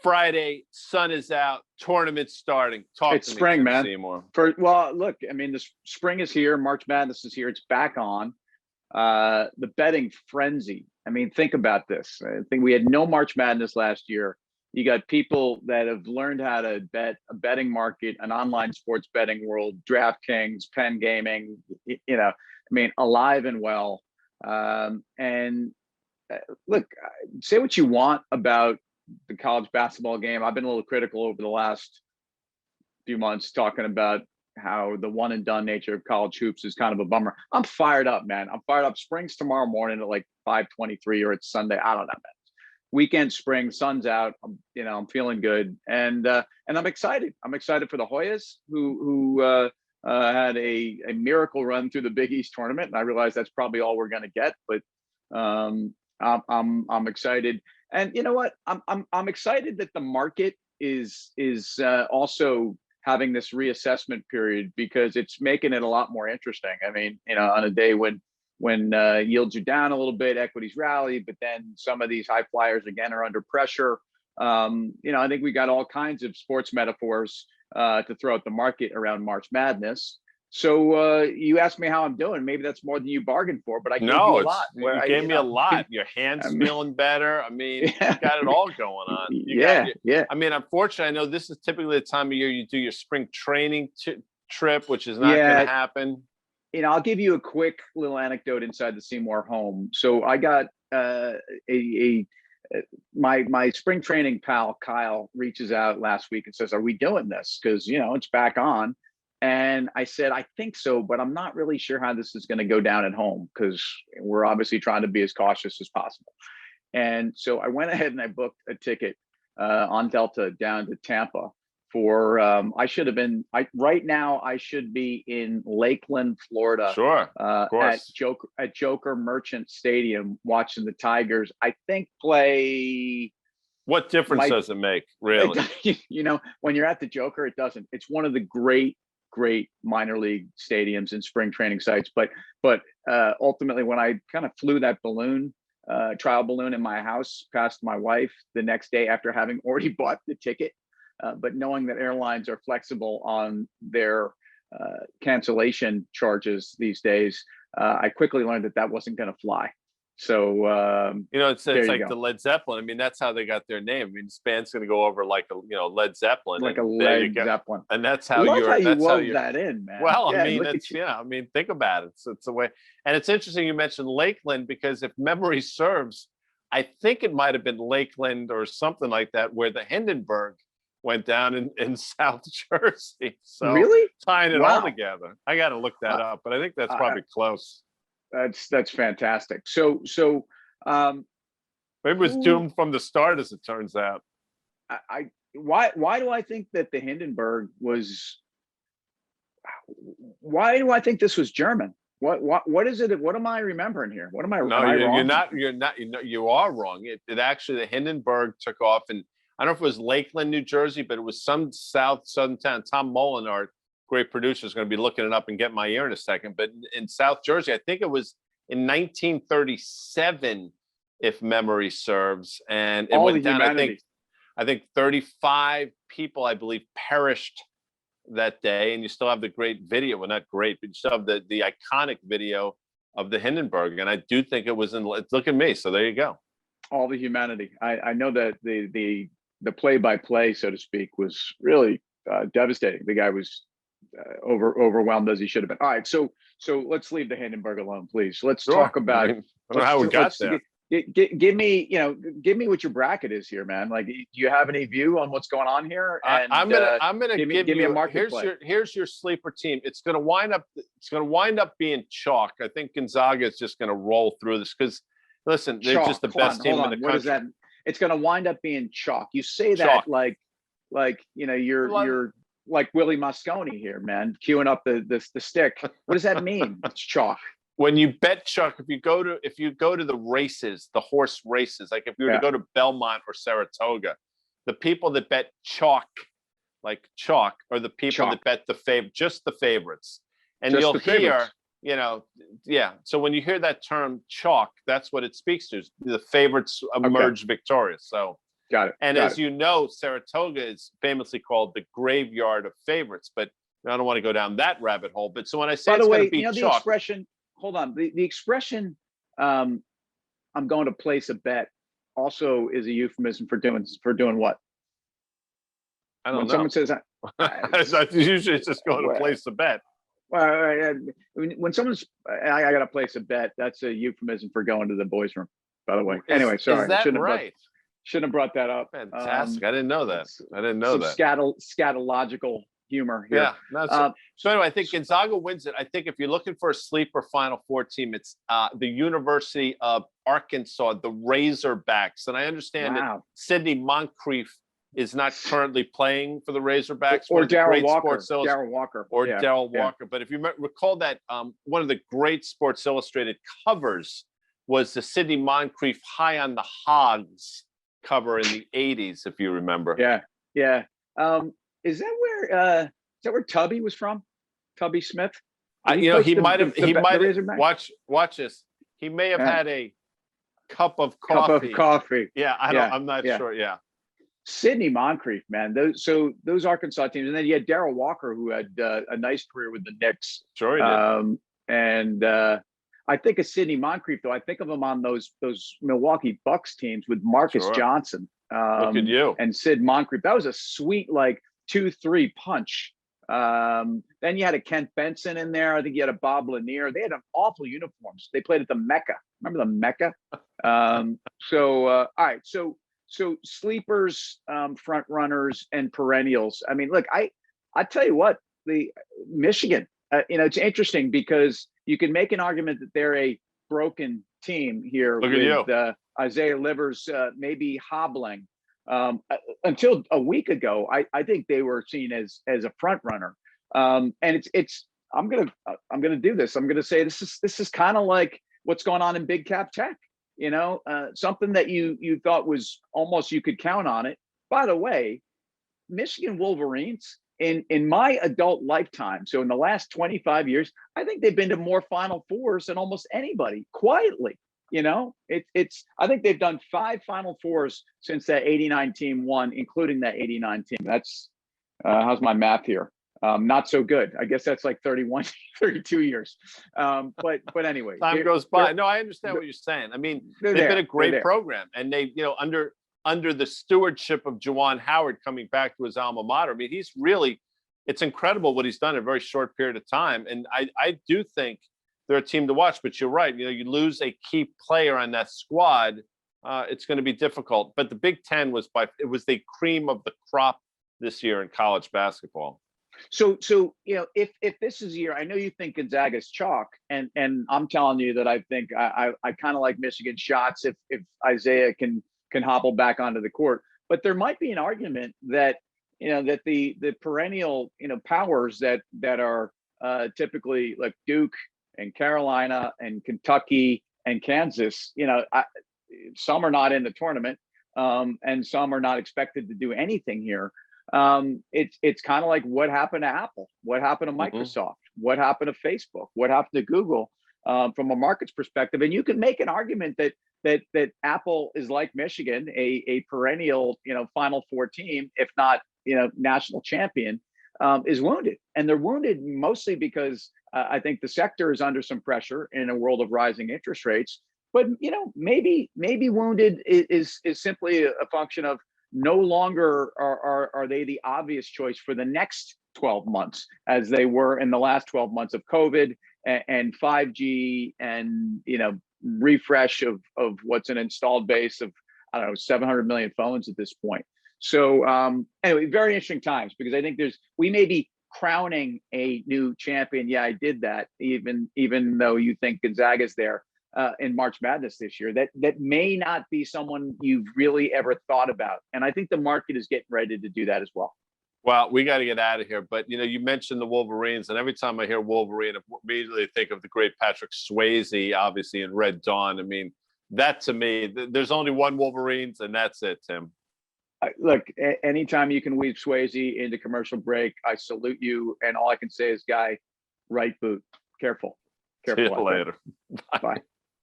Friday, sun is out, tournament starting. Talk It's to me, spring, Tim man. Seymour. Well, look, I mean, the spring is here. March Madness is here. It's back on. The betting frenzy. I mean, think about this. I think we had no March Madness last year. You got people that have learned how to bet, a betting market, an online sports betting world, DraftKings, Penn Gaming, I mean, alive and well. And look, say what you want about the college basketball game. I've been a little critical over the last few months talking about how the one and done nature of college hoops is kind of a bummer. I'm fired up, man. I'm fired up. Spring's tomorrow morning at like 5:23, or it's Sunday. I don't know, man. Weekend spring, sun's out. I'm feeling good, and I'm excited. I'm excited for the Hoyas, who had a miracle run through the Big East tournament, and I realize that's probably all we're going to get. But I'm excited, and you know what? I'm excited that the market is also having this reassessment period, because it's making it a lot more interesting. I mean, on a day when yields are down a little bit, equities rally, but then some of these high flyers again are under pressure. I think we got all kinds of sports metaphors to throw at the market around March Madness. So you asked me how I'm doing. Maybe that's more than you bargained for, but I gave you a lot. You gave me a lot. Your hands feeling better. I mean, you got it all going on. Yeah. I mean, unfortunately, I know this is typically the time of year you do your spring training trip, which is not going to happen. I'll give you a quick little anecdote inside the Seymour home. So I got my spring training pal Kyle reaches out last week and says, "Are we doing this? Because it's back on." And I said, "I think so, but I'm not really sure how this is going to go down at home, because we're obviously trying to be as cautious as possible." And so I went ahead and I booked a ticket on Delta down to Tampa for I should be in Lakeland, Florida. Sure, of course. At Joker Merchant Stadium watching the Tigers, I think, play. What difference does it make, really? When you're at the Joker, it doesn't. It's one of the great minor league stadiums and spring training sites. But ultimately, when I kind of flew that trial balloon in my house past my wife the next day after having already bought the ticket, but knowing that airlines are flexible on their cancellation charges these days, I quickly learned that wasn't going to fly. So it's like the Led Zeppelin. I mean, that's how they got their name. I mean, this band's going to go over like a Led Zeppelin, like a Led Zeppelin, and that's how you wove that in, man. Well, I mean, think about it. It's a way, and it's interesting you mentioned Lakeland, because if memory serves, I think it might have been Lakeland or something like that, where the Hindenburg went down in South Jersey. So really tying it all together. I got to look that up, but I think that's probably close. That's fantastic. So maybe it was doomed from the start, as it turns out. Why do I think that the Hindenburg was? Why do I think this was German? What is it? What am I remembering here? What am I? No, you're not. You are wrong. It actually, the Hindenburg took off, and I don't know if it was Lakeland, New Jersey, but it was some southern town. Tom Mullen, our great producer, is going to be looking it up and get my ear in a second. But in South Jersey, I think it was in 1937, if memory serves, and it went down. I think 35 people, I believe, perished that day. And you still have the great video. Well, not great, but you still have the iconic video of the Hindenburg. And I do think it was look at me. So there you go. All the humanity. I know that the play-by-play, so to speak, was really devastating. The guy was overwhelmed, as he should have been. All right, so let's leave the Hindenburg alone, please. Let's talk about. I don't know how we got there. Give me what your bracket is here, man. Like, do you have any view on what's going on here? And I'm gonna give me a market play. Here's your sleeper team. It's gonna wind up being chalk. I think Gonzaga is just gonna roll through this, because listen, they're just the best team in the country. What is that? It's gonna wind up being chalk. You say that like you're like Willie Mosconi here, man, queuing up the stick. What does that mean? It's chalk. When you bet chalk, if you go to the races, the horse races, like if you were to go to Belmont or Saratoga, the people that bet chalk, are the people that bet just the favorites. And just you'll hear, so when you hear that term chalk, that's what it speaks to. The favorites emerge victorious. So Got it. And got as it. you know, Saratoga is famously called the graveyard of favorites, but I don't want to go down that rabbit hole. But so when I say By the it's going way, to be you know the chalk, expression. Hold on. The expression "I'm going to place a bet" also is a euphemism for doing what? I When don't know. someone says, Usually it's just going to well, place a bet. when someone's I got to place a bet, that's a euphemism for going to the boys' room. By the way. Is, Anyway, sorry. is that right? Shouldn't have brought that up. Fantastic. I didn't know that. I didn't know Some that. scatological humor here. Yeah. No, so anyway, I think Gonzaga wins it. I think if you're looking for a sleeper Final Four team, it's the University of Arkansas, the Razorbacks. And I understand that Sidney Moncrief is not currently playing for the Razorbacks. Or Darryl Walker. Darryl Walker. Or Darryl Walker. But if you recall that one of the great Sports Illustrated covers was the Sidney Moncrief High on the Hogs cover in the 80s, if you remember. Yeah. Is that where Tubby was from? Tubby Smith? He might have watch this. He may have had a cup of coffee. Yeah, I'm not sure. Yeah. Sidney Moncrief, man. Those Arkansas teams, and then you had Darryl Walker, who had a nice career with the Knicks. Sure, he did. And I think of Sidney Moncrief, though. I think of him on those Milwaukee Bucks teams with Marcus Johnson. Look at you. And Sid Moncrief. That was a sweet 2-3 punch. Then you had a Kent Benson in there. I think you had a Bob Lanier. They had awful uniforms. They played at the Mecca. Remember the Mecca? All right. So sleepers, front runners, and perennials. I mean, look, I tell you what, the Michigan. It's interesting because you can make an argument that they're a broken team here with Isaiah Livers maybe hobbling. Until a week ago, I think they were seen as a front runner. And it's I'm gonna do this. I'm gonna say this is kind of like what's going on in Big Cap Tech. Something that you thought was almost you could count on it. By the way, Michigan Wolverines in my adult lifetime, so in the last 25 years, I think they've been to more Final Fours than almost anybody quietly. I think they've done 5 Final Fours since that 89 team won, including that 89 team. That's how's my math here? Not so good. I guess that's like 31, 32 years. But anyway, time goes by. No, I understand what you're saying. I mean, they've been a great program, and they, under the stewardship of Juwan Howard coming back to his alma mater. I mean, it's incredible what he's done in a very short period of time. And I do think they're a team to watch, but you're right. You lose a key player on that squad, it's going to be difficult. But the Big Ten was the cream of the crop this year in college basketball. So if this is a year, I know you think Gonzaga's chalk, and I'm telling you that I think I kind of like Michigan shots if Isaiah can hobble back onto the court. But there might be an argument that that the perennial powers that are typically like Duke and Carolina and Kentucky and Kansas, some are not in the tournament, and some are not expected to do anything here. It's kind of like what happened to Apple, what happened to Microsoft, what happened to Facebook, what happened to Google, from a market's perspective. And you can make an argument that Apple is like Michigan, a perennial, Final Four team, if not, national champion, is wounded. And they're wounded mostly because I think the sector is under some pressure in a world of rising interest rates. But, maybe wounded is simply a function of no longer are they the obvious choice for the next 12 months as they were in the last 12 months of COVID and 5G and, refresh of what's an installed base of, 700 million phones at this point. So anyway, very interesting times, because I think we may be crowning a new champion. Yeah, I did that. Even though you think Gonzaga's there in March Madness this year, that may not be someone you've really ever thought about. And I think the market is getting ready to do that as well. Well, we got to get out of here. But, you mentioned the Wolverines, and every time I hear Wolverine, I immediately think of the great Patrick Swayze, obviously, in Red Dawn. I mean, that to me, there's only one Wolverines, and that's it, Tim. Look, anytime you can weave Swayze into commercial break, I salute you. And all I can say is, guy, right boot. Careful. See you later. Bye.